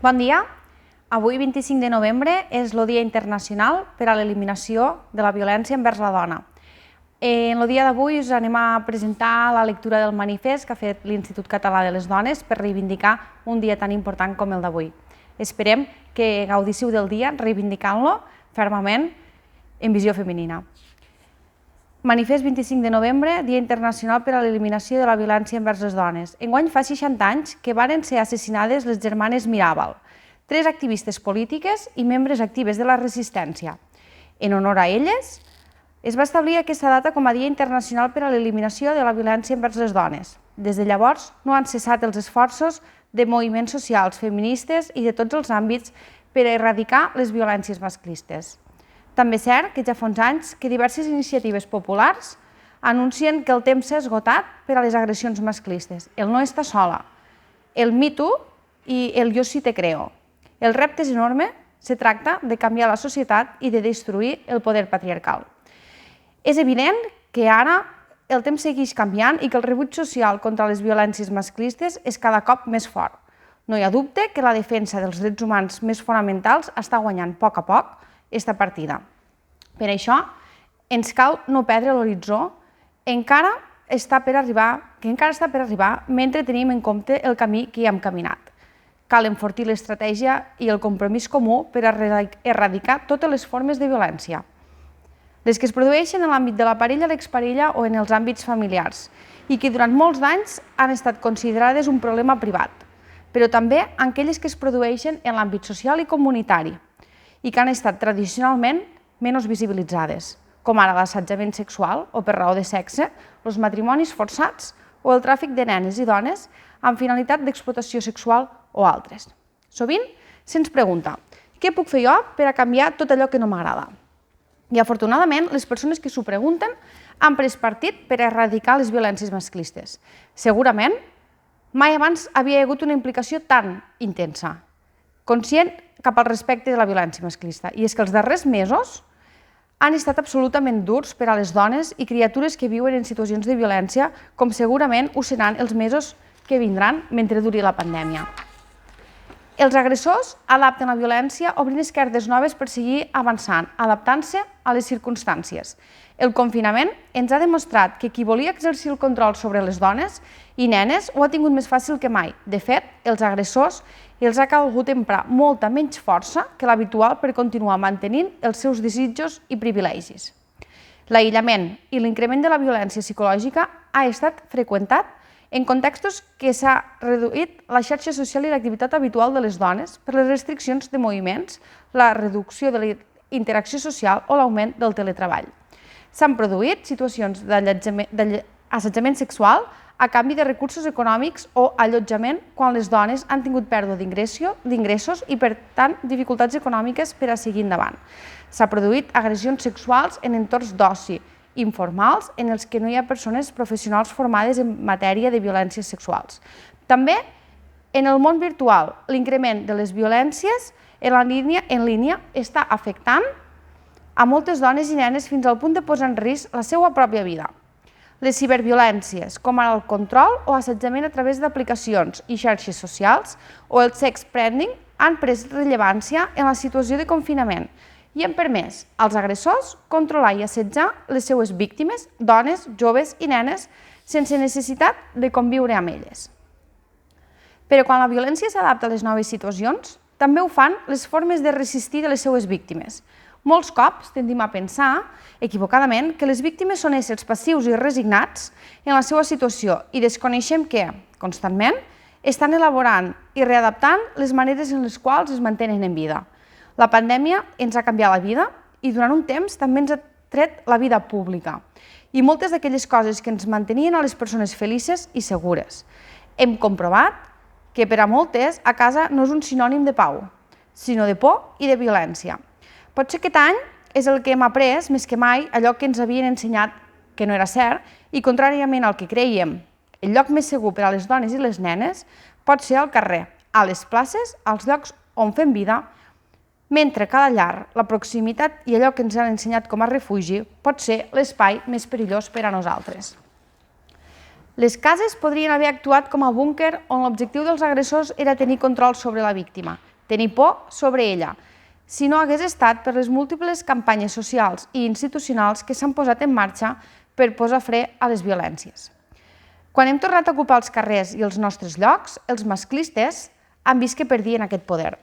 Bon dia. Avui, 25 de novembre, és el Dia Internacional per a l'Eliminació de la Violència envers la Dona. En el dia d'avui us anem a presentar la lectura del manifest que ha fet l'Institut Català de les Dones per reivindicar un dia tan important com el d'avui. Esperem que gaudissiu del dia reivindicant-lo fermament en visió femenina. Manifest 25 de novembre, Dia Internacional per a l'Eliminació de la Violència envers les Dones. Enguany fa 60 anys que varen ser assassinades les germanes Miràbal, 3 activistes polítiques i membres actives de la resistència. En honor a elles, es va establir aquesta data com a Dia Internacional per a l'Eliminació de la Violència envers les Dones. Des de llavors no han cessat els esforços de moviments socials, feministes i de tots els àmbits per a erradicar les violències masclistes. També és cert que ja fa uns anys que diverses iniciatives populars anuncien que el temps s'ha esgotat per a les agressions masclistes. El no està sola, el Me Too i el Yo sí te creo. El repte és enorme, se tracta de canviar la societat i de destruir el poder patriarcal. És evident que ara el temps segueix canviant i que el rebuig social contra les violències masclistes és cada cop més fort. No hi ha dubte que la defensa dels drets humans més fonamentals està guanyant a poc aquesta partida. Per això, ens cal no perdre l'horitzó, encara està per arribar mentre tenim en compte el camí que hi hem caminat. Cal enfortir l'estratègia i el compromís comú per a erradicar totes les formes de violència. Les que es produeixen en l'àmbit de la parella, l'exparella o en els àmbits familiars i que durant molts d'anys han estat considerades un problema privat, però també aquelles que es produeixen en l'àmbit social i comunitari i que han estat tradicionalment menys visibilitzades, com ara l'assetjament sexual o per raó de sexe, els matrimonis forçats o el tràfic de nenes i dones amb finalitat d'explotació sexual o altres. Sovint se'ns pregunta, què puc fer jo per a canviar tot allò que no m'agrada? I afortunadament, les persones que s'ho pregunten han pres partit per a erradicar les violències masclistes. Segurament, mai abans havia hagut una implicació tan intensa, conscient cap al respecte de la violència masclista. I és que els darrers mesos han estat absolutament durs per a les dones i criatures que viuen en situacions de violència, com segurament ho seran els mesos que vindran mentre duri la pandèmia. Els agressors adapten la violència obrint esquerdes noves per seguir avançant, adaptant-se a les circumstàncies. El confinament ens ha demostrat que qui volia exercir el control sobre les dones i nenes ho ha tingut més fàcil que mai. De fet, els agressors els ha calgut emprar molta menys força que l'habitual per continuar mantenint els seus desitjos i privilegis. L'aïllament i l'increment de la violència psicològica ha estat freqüentat en contextos que s'ha reduït la xarxa social i l'activitat habitual de les dones per les restriccions de moviments, la reducció de la interacció social o l'augment del teletreball. S'han produït situacions d'assetjament sexual a canvi de recursos econòmics o allotjament quan les dones han tingut pèrdua d'ingressos i, per tant, dificultats econòmiques per a seguir endavant. S'ha produït agressions sexuals en entorns d'oci, informals en els que no hi ha persones professionals formades en matèria de violències sexuals. També en el món virtual, l'increment de les violències en línia està afectant a moltes dones i nenes fins al punt de posar en risc la seva pròpia vida. Les ciberviolències, com ara el control o assetjament a través d'aplicacions i xarxes socials o el sex branding, han pres rellevància en la situació de confinament i han permès als agressors controlar i assetjar les seues víctimes, dones, joves i nenes, sense necessitat de conviure amb elles. Però quan la violència s'adapta a les noves situacions, també ho fan les formes de resistir de les seues víctimes. Molts cops tendim a pensar, equivocadament, que les víctimes són éssers passius i resignats en la seva situació i desconeixem que, constantment, estan elaborant i readaptant les maneres en les quals es mantenen en vida. La pandèmia ens ha canviat la vida i durant un temps també ens ha tret la vida pública i moltes d'aquelles coses que ens mantenien a les persones felices i segures. Hem comprovat que per a moltes a casa no és un sinònim de pau, sinó de por i de violència. Potser aquest any és el que hem après més que mai allò que ens havien ensenyat que no era cert i, contràriament al que creiem, el lloc més segur per a les dones i les nenes pot ser al carrer, a les places, als llocs on fem vida, mentre cada llar, la proximitat i allò que ens han ensenyat com a refugi pot ser l'espai més perillós per a nosaltres. Les cases podrien haver actuat com a búnquer on l'objectiu dels agressors era tenir control sobre la víctima, tenir por sobre ella, si no hagués estat per les múltiples campanyes socials i institucionals que s'han posat en marxa per posar fre a les violències. Quan hem tornat a ocupar els carrers i els nostres llocs, els masclistes han vist que perdien aquest poder.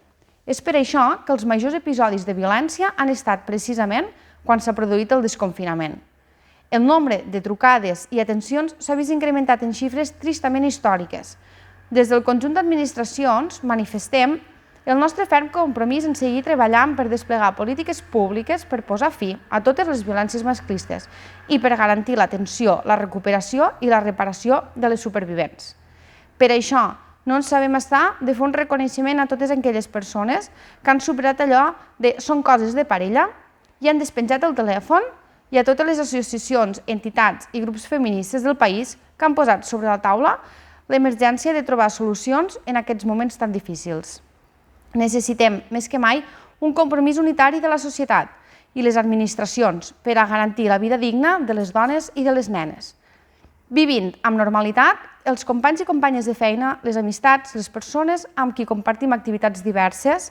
És per això que els majors episodis de violència han estat precisament quan s'ha produït el desconfinament. El nombre de trucades i atencions s'ha vist incrementat en xifres tristament històriques. Des del conjunt d'administracions manifestem el nostre ferm compromís en seguir treballant per desplegar polítiques públiques per posar fi a totes les violències masclistes i per garantir l'atenció, la recuperació i la reparació de les supervivents. Per això, no ens sabem estar de fer un reconeixement a totes aquelles persones que han superat allò de són coses de parella i han despenjat el telèfon, i a totes les associacions, entitats i grups feministes del país que han posat sobre la taula l'emergència de trobar solucions en aquests moments tan difícils. Necessitem, més que mai, un compromís unitari de la societat i les administracions per a garantir la vida digna de les dones i de les nenes. Vivint amb normalitat, els companys i companyes de feina, les amistats, les persones amb qui compartim activitats diverses,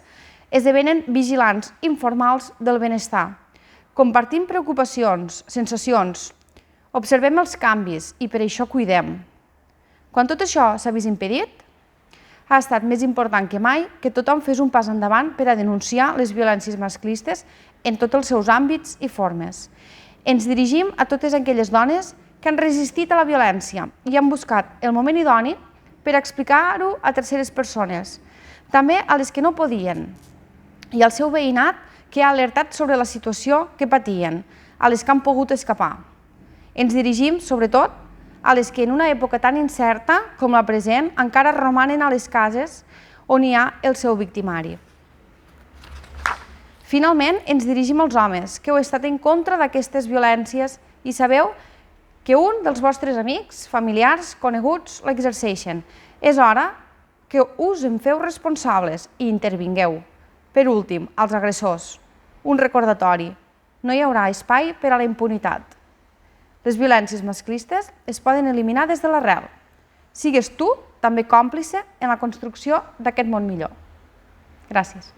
esdevenen vigilants informals del benestar. Compartim preocupacions, sensacions, observem els canvis i per això cuidem. Quan tot això s'ha vist impedit, ha estat més important que mai que tothom fes un pas endavant per a denunciar les violències masclistes en tots els seus àmbits i formes. Ens dirigim a totes aquelles dones que han resistit a la violència i han buscat el moment idoni per explicar-ho a terceres persones, també a les que no podien, i al seu veïnat que ha alertat sobre la situació que patien, a les que han pogut escapar. Ens dirigim, sobretot, a les que en una època tan incerta com la present encara romanen a les cases on hi ha el seu victimari. Finalment, ens dirigim als homes que heu estat en contra d'aquestes violències i sabeu que un dels vostres amics, familiars, coneguts l'exerceixen. És hora que us en feu responsables i intervingueu. Per últim, als agressors, un recordatori. No hi haurà espai per a la impunitat. Les violències masclistes es poden eliminar des de l'arrel. Sigues tu també còmplice en la construcció d'aquest món millor. Gràcies.